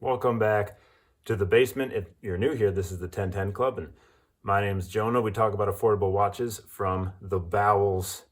Welcome back to the basement. If you're new here, this is the 1010 Club, and my name's Jonah. We talk about affordable watches from the bowels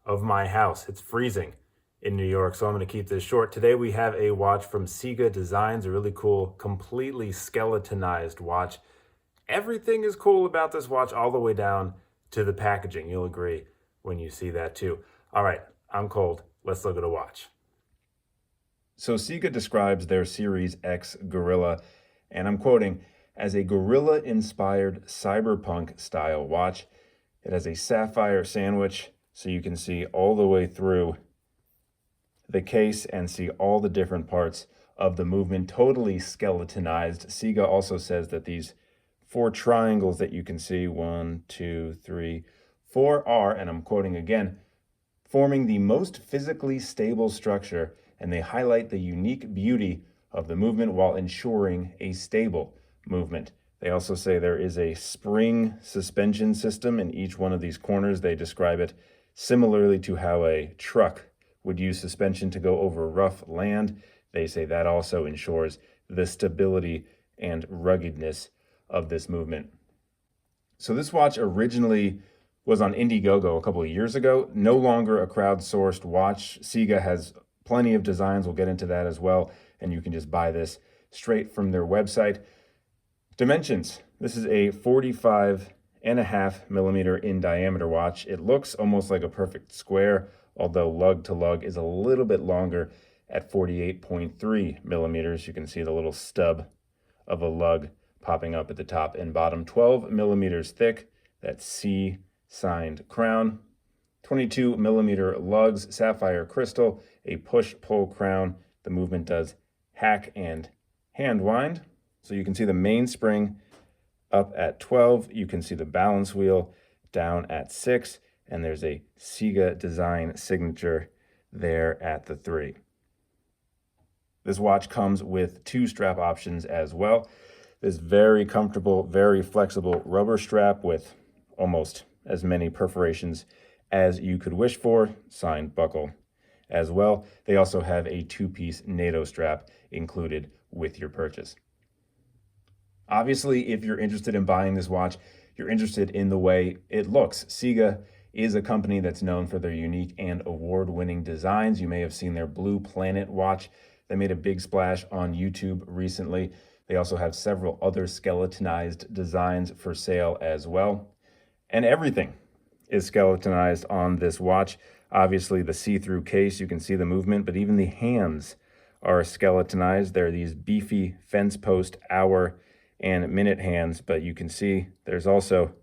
of my house. It's freezing in New York, so I'm going to keep this short. Today we have a watch from CIGA Designs, a really cool, completely skeletonized watch. Everything is cool about this watch, all the way down to the packaging. You'll agree when you see that too. All right, I'm cold. Let's look at a watch. So CIGA describes their Series X Gorilla, and I'm quoting, as a gorilla-inspired cyberpunk-style watch. It has a sapphire sandwich, so you can see all the way through the case and see all the different parts of the movement, totally skeletonized. CIGA also says that these 4 triangles that you can see, 1, 2, 3, 4, are, and I'm quoting again, forming the most physically stable structure, and they highlight the unique beauty of the movement while ensuring a stable movement. They also say there is a spring suspension system in each one of these corners. They describe it similarly to how a truck would use suspension to go over rough land. They say that also ensures the stability and ruggedness of this movement. So this watch originally was on Indiegogo a couple of years ago, no longer a crowdsourced watch. CIGA has plenty of designs. We'll get into that as well. And you can just buy this straight from their website. Dimensions. This is a 45.5 millimeter in diameter watch. It looks almost like a perfect square, although lug to lug is a little bit longer at 48.3 millimeters. You can see the little stub of a lug popping up at the top and bottom. 12 millimeters thick, that C signed crown. 22 millimeter lugs, sapphire crystal, a push-pull crown. The movement does hack and hand wind. So you can see the mainspring up at 12. You can see the balance wheel down at 6. And there's a CIGA design signature there at the 3. This watch comes with 2 strap options as well. This very comfortable, very flexible rubber strap with almost as many perforations as you could wish for, signed buckle as well. They also have a 2-piece NATO strap included with your purchase. Obviously, if you're interested in buying this watch, you're interested in the way it looks. CIGA is a company that's known for their unique and award-winning designs. You may have seen their Blue Planet watch. They made a big splash on YouTube recently. They also have several other skeletonized designs for sale as well. And everything is skeletonized on this watch. Obviously, the see-through case, you can see the movement, but even the hands are skeletonized. They're these beefy fence post, hour, and minute hands, but you can see there's also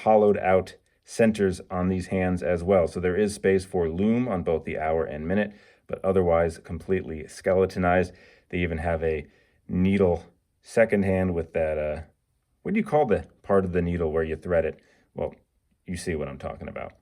hollowed out centers on these hands as well. So there is space for lume on both the hour and minute, but otherwise completely skeletonized. They even have a needle second hand with that, what do you call the part of the needle where you thread it? Well, you see what I'm talking about.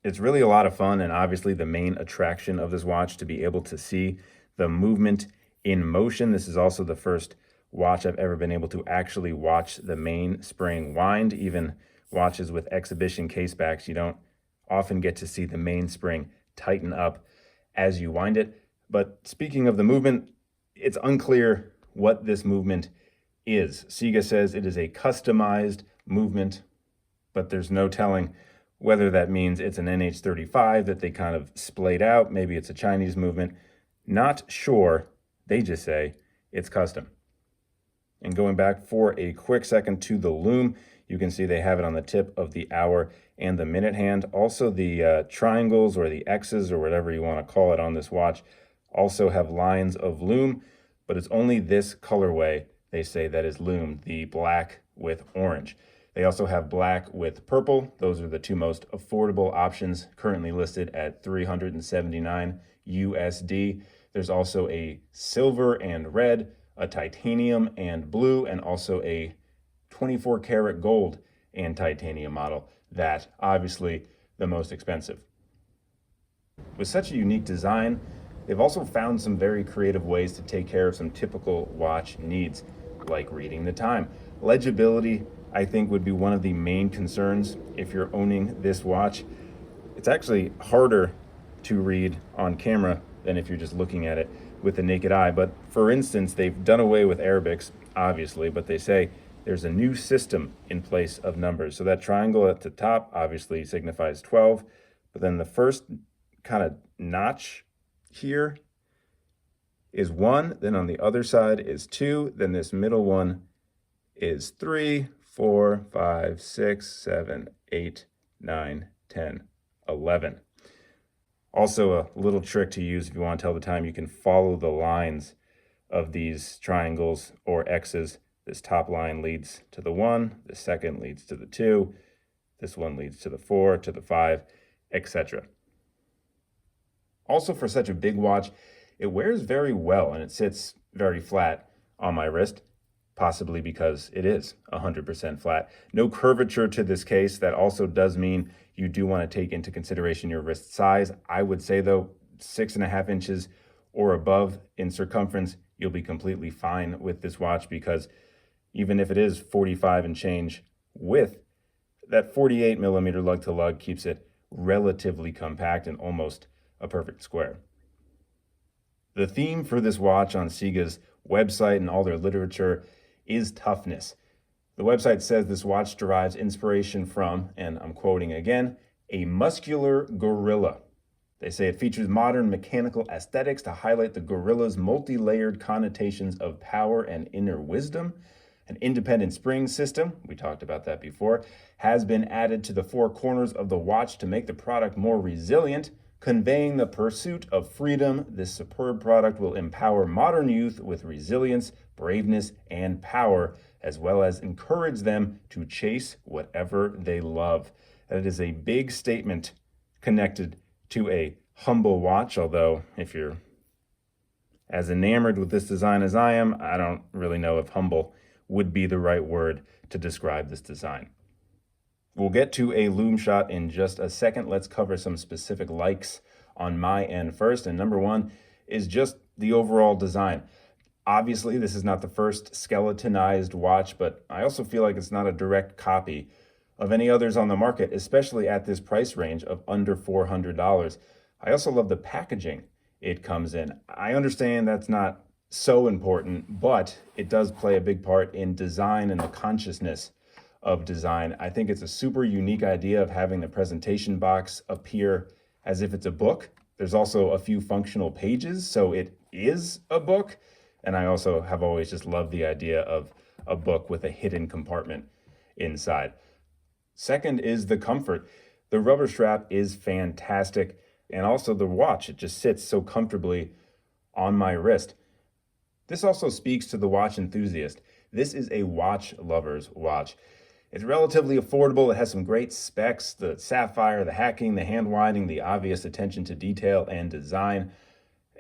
It's really a lot of fun, and obviously the main attraction of this watch to be able to see the movement in motion. This is also the first watch I've ever been able to actually watch the mainspring wind. Even watches with exhibition casebacks, you don't often get to see the mainspring tighten up as you wind it. But speaking of the movement, it's unclear what this movement is. CIGA says it is a customized movement, but there's no telling whether that means it's an NH35 that they kind of splayed out. Maybe it's a Chinese movement. Not sure. They just say it's custom. And going back for a quick second to the lume, you can see they have it on the tip of the hour and the minute hand. Also, the triangles or the X's or whatever you want to call it on this watch also have lines of lume, but it's only this colorway, they say, that is lume, the black with orange. They also have black with purple. Those are the 2 most affordable options, currently listed at $379 USD. There's also a silver and red, a titanium and blue, and also a 24 karat gold and titanium model, that obviously the most expensive. With such a unique design, they've also found some very creative ways to take care of some typical watch needs, like reading the time. Legibility, I think, would be one of the main concerns if you're owning this watch. It's actually harder to read on camera than if you're just looking at it with the naked eye. But for instance, they've done away with Arabics, obviously, but they say there's a new system in place of numbers. So that triangle at the top obviously signifies 12, but then the first kind of notch here is 1, then on the other side is 2, then this middle one is 3, 4, 5, 6, 7, 8, 9, 10, 11. Also, a little trick to use if you want to tell the time, you can follow the lines of these triangles or X's. This top line leads to the 1, the second leads to the 2, this one leads to the 4, to the 5, etc. Also, for such a big watch, it wears very well and it sits very flat on my wrist, possibly because it is 100% flat. No curvature to this case. That also does mean you do want to take into consideration your wrist size. I would say though, 6.5 inches or above in circumference, you'll be completely fine with this watch, because even if it is 45 and change width, that 48 millimeter lug to lug keeps it relatively compact and almost a perfect square. The theme for this watch on CIGA's website and all their literature is toughness. The website says this watch derives inspiration from, and I'm quoting again, a muscular gorilla. They say it features modern mechanical aesthetics to highlight the gorilla's multi-layered connotations of power and inner wisdom. An independent spring system, we talked about that before, has been added to the four corners of the watch to make the product more resilient. Conveying the pursuit of freedom, this superb product will empower modern youth with resilience, braveness, and power, as well as encourage them to chase whatever they love. That is a big statement connected to a humble watch, although if you're as enamored with this design as I am, I don't really know if humble would be the right word to describe this design. We'll get to a Lume Shot in just a second. Let's cover some specific likes on my end first. And number one is just the overall design. Obviously, this is not the first skeletonized watch, but I also feel like it's not a direct copy of any others on the market, especially at this price range of under $400. I also love the packaging it comes in. I understand that's not so important, but it does play a big part in design and the consciousness of design. I think it's a super unique idea of having the presentation box appear as if it's a book. There's also a few functional pages, so it is a book. And I also have always just loved the idea of a book with a hidden compartment inside. Second is the comfort. The rubber strap is fantastic. And also the watch, it just sits so comfortably on my wrist. This also speaks to the watch enthusiast. This is a watch lover's watch. It's relatively affordable. It has some great specs, the sapphire, the hacking, the hand winding, the obvious attention to detail and design.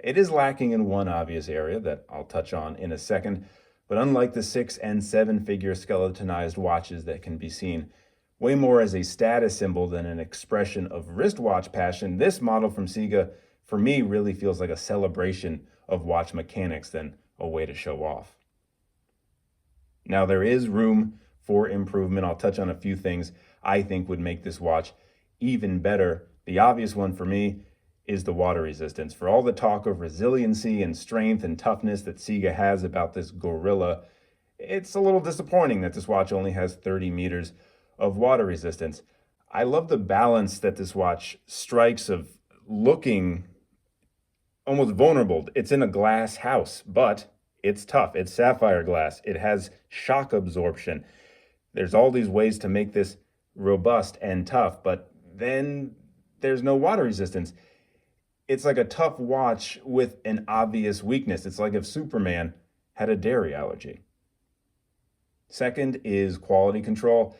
It is lacking in one obvious area that I'll touch on in a second, but unlike the 6 and 7 figure skeletonized watches that can be seen way more as a status symbol than an expression of wristwatch passion, this model from CIGA, for me, really feels like a celebration of watch mechanics than a way to show off. Now, there is room for improvement. I'll touch on a few things I think would make this watch even better. The obvious one for me is the water resistance. For all the talk of resiliency and strength and toughness that CIGA has about this gorilla, it's a little disappointing that this watch only has 30 meters of water resistance. I love the balance that this watch strikes of looking almost vulnerable. It's in a glass house, but it's tough. It's sapphire glass. It has shock absorption. There's all these ways to make this robust and tough, but then there's no water resistance. It's like a tough watch with an obvious weakness. It's like if Superman had a dairy allergy. Second is quality control.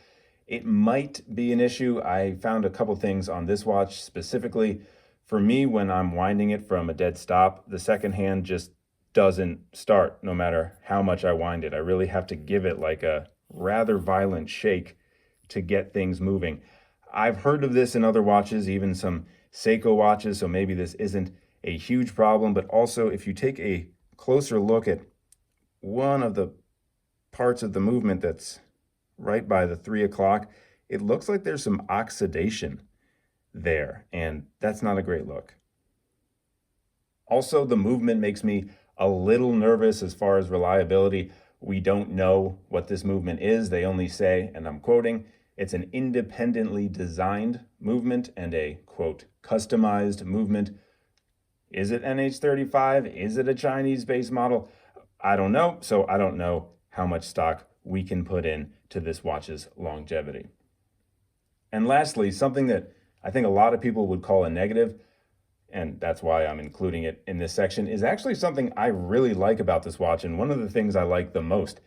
It might be an issue. I found a couple things on this watch specifically. For me, when I'm winding it from a dead stop, the second hand just doesn't start no matter how much I wind it. I really have to give it like a rather violent shake to get things moving. I've heard of this in other watches, even some Seiko watches, so maybe this isn't a huge problem, but also if you take a closer look at one of the parts of the movement that's right by the 3 o'clock, it looks like there's some oxidation there, and that's not a great look. Also, the movement makes me a little nervous as far as reliability. We don't know what this movement is. They only say, and I'm quoting, it's an independently designed movement and a, quote, customized movement. Is it NH35? Is it a Chinese-based model? I don't know, so I don't know how much stock we can put in to this watch's longevity. And lastly, something that I think a lot of people would call a negative, and that's why I'm including it in this section, is actually something I really like about this watch, and one of the things I like the most.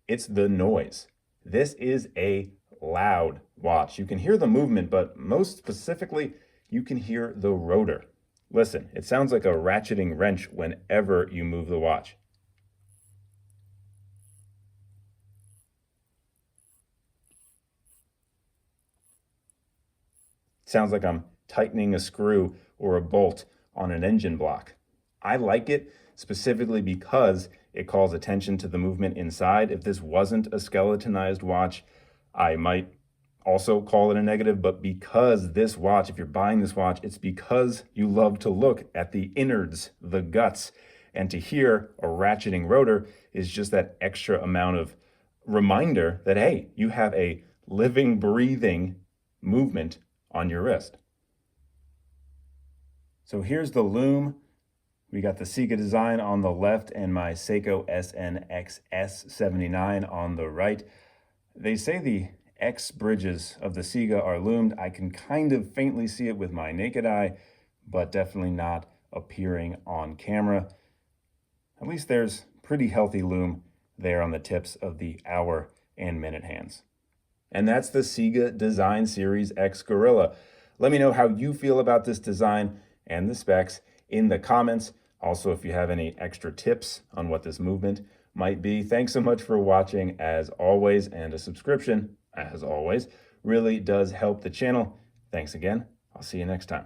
It's the noise. This is a loud watch. You can hear the movement, but most specifically, you can hear the rotor. Listen, it sounds like a ratcheting wrench whenever you move the watch. It sounds like I'm tightening a screw or a bolt on an engine block. I like it specifically because it calls attention to the movement inside. If this wasn't a skeletonized watch, I might also call it a negative, but because this watch, if you're buying this watch, it's because you love to look at the innards, the guts, and to hear a ratcheting rotor is just that extra amount of reminder that, hey, you have a living, breathing movement on your wrist. So here's the Lume. We got the CIGA design on the left and my Seiko SNXS79 on the right. They say the X bridges of the CIGA are lumed. I can kind of faintly see it with my naked eye, but definitely not appearing on camera. At least there's pretty healthy lume there on the tips of the hour and minute hands. And that's the CIGA Design Series X Gorilla. Let me know how you feel about this design and the specs in the comments. Also, if you have any extra tips on what this movement might be. Thanks so much for watching as always, and a subscription, as always, really does help the channel. Thanks again. I'll see you next time.